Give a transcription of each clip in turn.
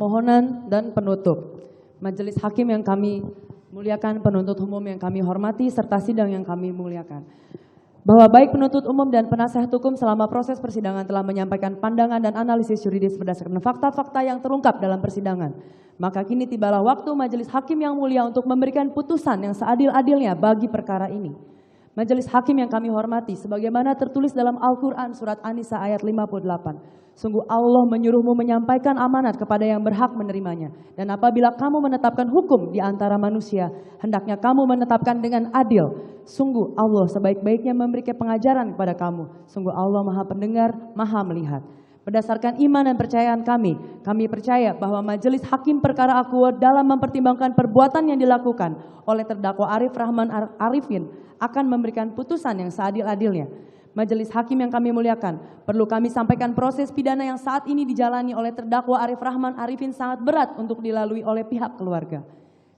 permohonan dan penutup. Majelis hakim yang kami muliakan, penuntut umum yang kami hormati, serta sidang yang kami muliakan. Bahwa baik penuntut umum dan penasehat hukum selama proses persidangan telah menyampaikan pandangan dan analisis yuridis berdasarkan fakta-fakta yang terungkap dalam persidangan. Maka kini tibalah waktu majelis hakim yang mulia untuk memberikan putusan yang seadil-adilnya bagi perkara ini. Majelis hakim yang kami hormati, sebagaimana tertulis dalam Al-Quran surat An-Nisa ayat 58. Sungguh Allah menyuruhmu menyampaikan amanat kepada yang berhak menerimanya. Dan apabila kamu menetapkan hukum di antara manusia, hendaknya kamu menetapkan dengan adil. Sungguh Allah sebaik-baiknya memberikan pengajaran kepada kamu. Sungguh Allah maha pendengar, maha melihat. Berdasarkan iman dan percayaan kami percaya bahwa majelis hakim perkara akuo dalam mempertimbangkan perbuatan yang dilakukan oleh terdakwa Arif Rahman Arifin akan memberikan putusan yang seadil-adilnya. Majelis hakim yang kami muliakan, perlu kami sampaikan proses pidana yang saat ini dijalani oleh terdakwa Arif Rahman Arifin sangat berat untuk dilalui oleh pihak keluarga.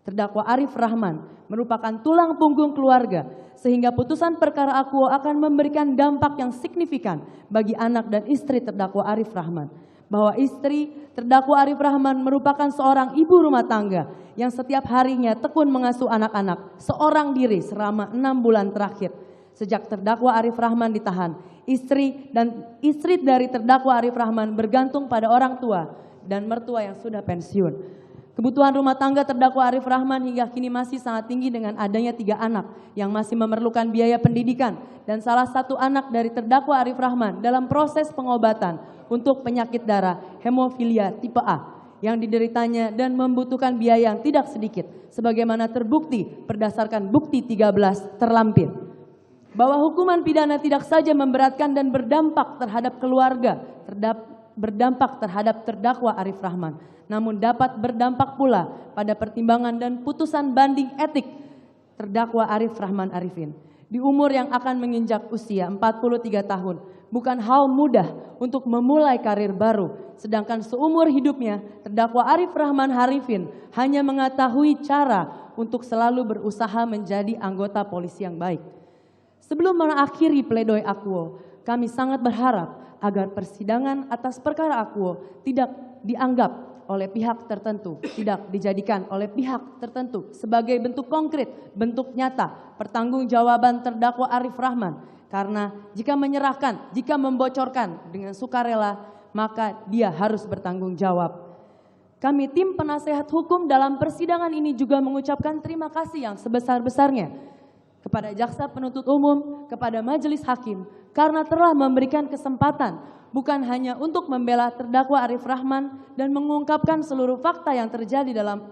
Terdakwa Arif Rahman merupakan tulang punggung keluarga, sehingga putusan perkara akuo akan memberikan dampak yang signifikan bagi anak dan istri terdakwa Arif Rahman. Bahwa istri terdakwa Arif Rahman merupakan seorang ibu rumah tangga yang setiap harinya tekun mengasuh anak-anak seorang diri selama 6 bulan terakhir. Sejak terdakwa Arif Rahman ditahan, istri dari terdakwa Arif Rahman bergantung pada orang tua dan mertua yang sudah pensiun. Kebutuhan rumah tangga terdakwa Arif Rahman hingga kini masih sangat tinggi dengan adanya 3 anak yang masih memerlukan biaya pendidikan dan salah satu anak dari terdakwa Arif Rahman dalam proses pengobatan untuk penyakit darah hemofilia tipe A yang dideritanya dan membutuhkan biaya yang tidak sedikit sebagaimana terbukti berdasarkan bukti 13 terlampir. Bahwa hukuman pidana tidak saja memberatkan dan berdampak terhadap keluarga, berdampak terhadap terdakwa Arif Rahman, namun dapat berdampak pula pada pertimbangan dan putusan banding etik terdakwa Arif Rahman Arifin. Di umur yang akan menginjak usia 43 tahun, bukan hal mudah untuk memulai karir baru. Sedangkan seumur hidupnya, terdakwa Arif Rahman Arifin hanya mengetahui cara untuk selalu berusaha menjadi anggota polisi yang baik. Sebelum mengakhiri pledoi akuo, kami sangat berharap agar persidangan atas perkara akuo tidak dianggap oleh pihak tertentu, tidak dijadikan oleh pihak tertentu sebagai bentuk konkret, bentuk nyata pertanggungjawaban terdakwa Arif Rahman. Karena jika menyerahkan, jika membocorkan dengan sukarela, maka dia harus bertanggung jawab. Kami tim penasehat hukum dalam persidangan ini juga mengucapkan terima kasih yang sebesar-besarnya kepada jaksa penuntut umum, kepada majelis hakim, karena telah memberikan kesempatan bukan hanya untuk membela terdakwa Arif Rahman dan mengungkapkan seluruh fakta yang terjadi dalam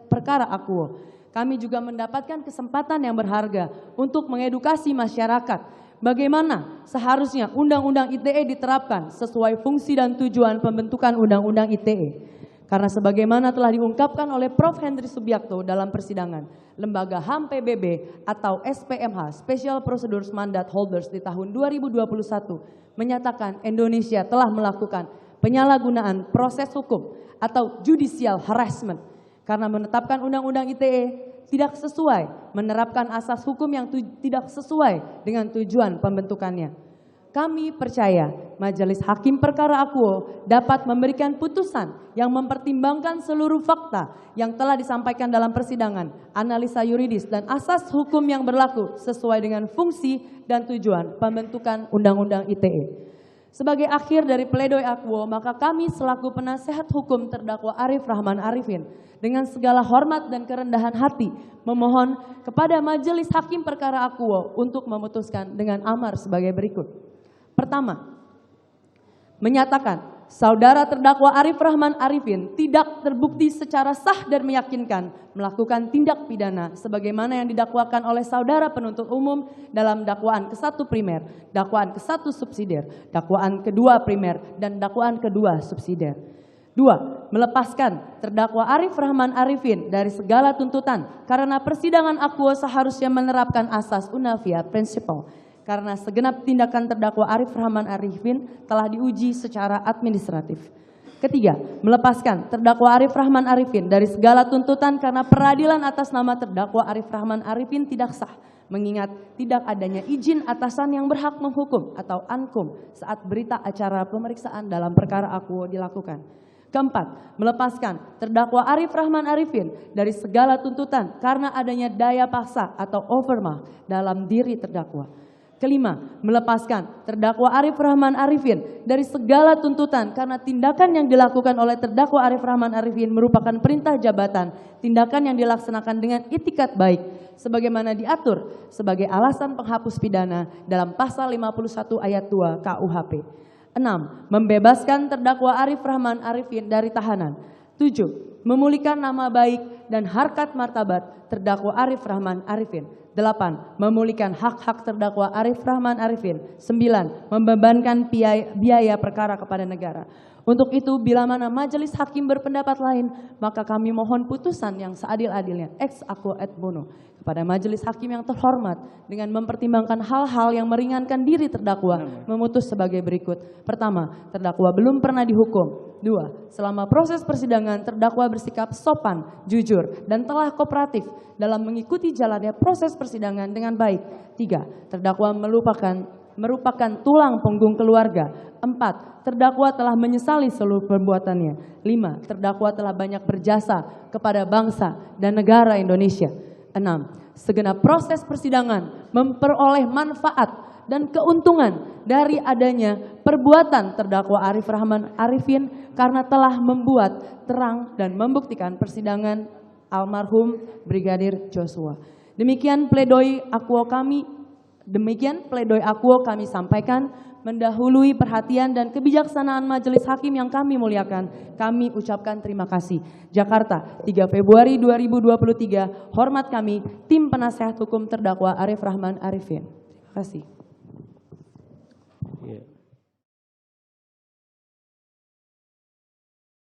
perkara akuo. Kami juga mendapatkan kesempatan yang berharga untuk mengedukasi masyarakat bagaimana seharusnya Undang-Undang ITE diterapkan sesuai fungsi dan tujuan pembentukan Undang-Undang ITE. Karena sebagaimana telah diungkapkan oleh Prof. Henry Subiakto dalam persidangan, Lembaga HAM PBB atau SPMH (Special Procedures Mandate Holders) di tahun 2021 menyatakan Indonesia telah melakukan penyalahgunaan proses hukum atau judicial harassment karena menetapkan Undang-Undang ITE tidak sesuai, menerapkan asas hukum yang tidak sesuai dengan tujuan pembentukannya. Kami percaya majelis hakim perkara akuo dapat memberikan putusan yang mempertimbangkan seluruh fakta yang telah disampaikan dalam persidangan, analisa yuridis dan asas hukum yang berlaku sesuai dengan fungsi dan tujuan pembentukan Undang-Undang ITE. Sebagai akhir dari pledoi akuo, maka kami selaku penasehat hukum terdakwa Arif Rahman Arifin dengan segala hormat dan kerendahan hati memohon kepada majelis hakim perkara akuo untuk memutuskan dengan amar sebagai berikut. Pertama, menyatakan saudara terdakwa Arif Rahman Arifin tidak terbukti secara sah dan meyakinkan melakukan tindak pidana sebagaimana yang didakwakan oleh saudara penuntut umum dalam dakwaan ke-1 primer, dakwaan ke-1 subsidiar, dakwaan ke-2 primer, dan dakwaan ke-2 subsidiar. 2. Melepaskan terdakwa Arif Rahman Arifin dari segala tuntutan karena persidangan akuo seharusnya menerapkan asas unavia principle. Karena segenap tindakan terdakwa Arif Rahman Arifin telah diuji secara administratif. Ketiga, melepaskan terdakwa Arif Rahman Arifin dari segala tuntutan karena peradilan atas nama terdakwa Arif Rahman Arifin tidak sah, mengingat tidak adanya izin atasan yang berhak menghukum atau ankum saat berita acara pemeriksaan dalam perkara akuo dilakukan. Keempat, melepaskan terdakwa Arif Rahman Arifin dari segala tuntutan karena adanya daya paksa atau overmah dalam diri terdakwa. Kelima, melepaskan terdakwa Arif Rahman Arifin dari segala tuntutan karena tindakan yang dilakukan oleh terdakwa Arif Rahman Arifin merupakan perintah jabatan, tindakan yang dilaksanakan dengan itikat baik, sebagaimana diatur sebagai alasan penghapus pidana dalam pasal 51 ayat 2 KUHP. 6. Membebaskan terdakwa Arif Rahman Arifin dari tahanan. 7. Memulihkan nama baik dan harkat martabat terdakwa Arif Rahman Arifin. 8. Memulihkan hak-hak terdakwa Arif Rahman Arifin. 9. Membebankan biaya perkara kepada negara. Untuk itu, bila mana majelis hakim berpendapat lain, maka kami mohon putusan yang seadil-adilnya ex aequo et bono kepada majelis hakim yang terhormat dengan mempertimbangkan hal-hal yang meringankan diri terdakwa, memutus sebagai berikut. Pertama, terdakwa belum pernah dihukum. 2. Selama proses persidangan terdakwa bersikap sopan, jujur, dan telah kooperatif dalam mengikuti jalannya proses persidangan dengan baik. 3. Terdakwa merupakan tulang punggung keluarga. 4. Terdakwa telah menyesali seluruh perbuatannya. 5. Terdakwa telah banyak berjasa kepada bangsa dan negara Indonesia. 6. Segenap proses persidangan memperoleh manfaat dan keuntungan dari adanya perbuatan terdakwa Arif Rahman Arifin karena telah membuat terang dan membuktikan persidangan almarhum Brigadir Joshua. Demikian pledoi akuo kami sampaikan, mendahului perhatian dan kebijaksanaan majelis hakim yang kami muliakan. Kami ucapkan terima kasih. Jakarta, 3 Februari 2023. Hormat kami, tim penasehat hukum terdakwa Arif Rahman Arifin. Terima kasih.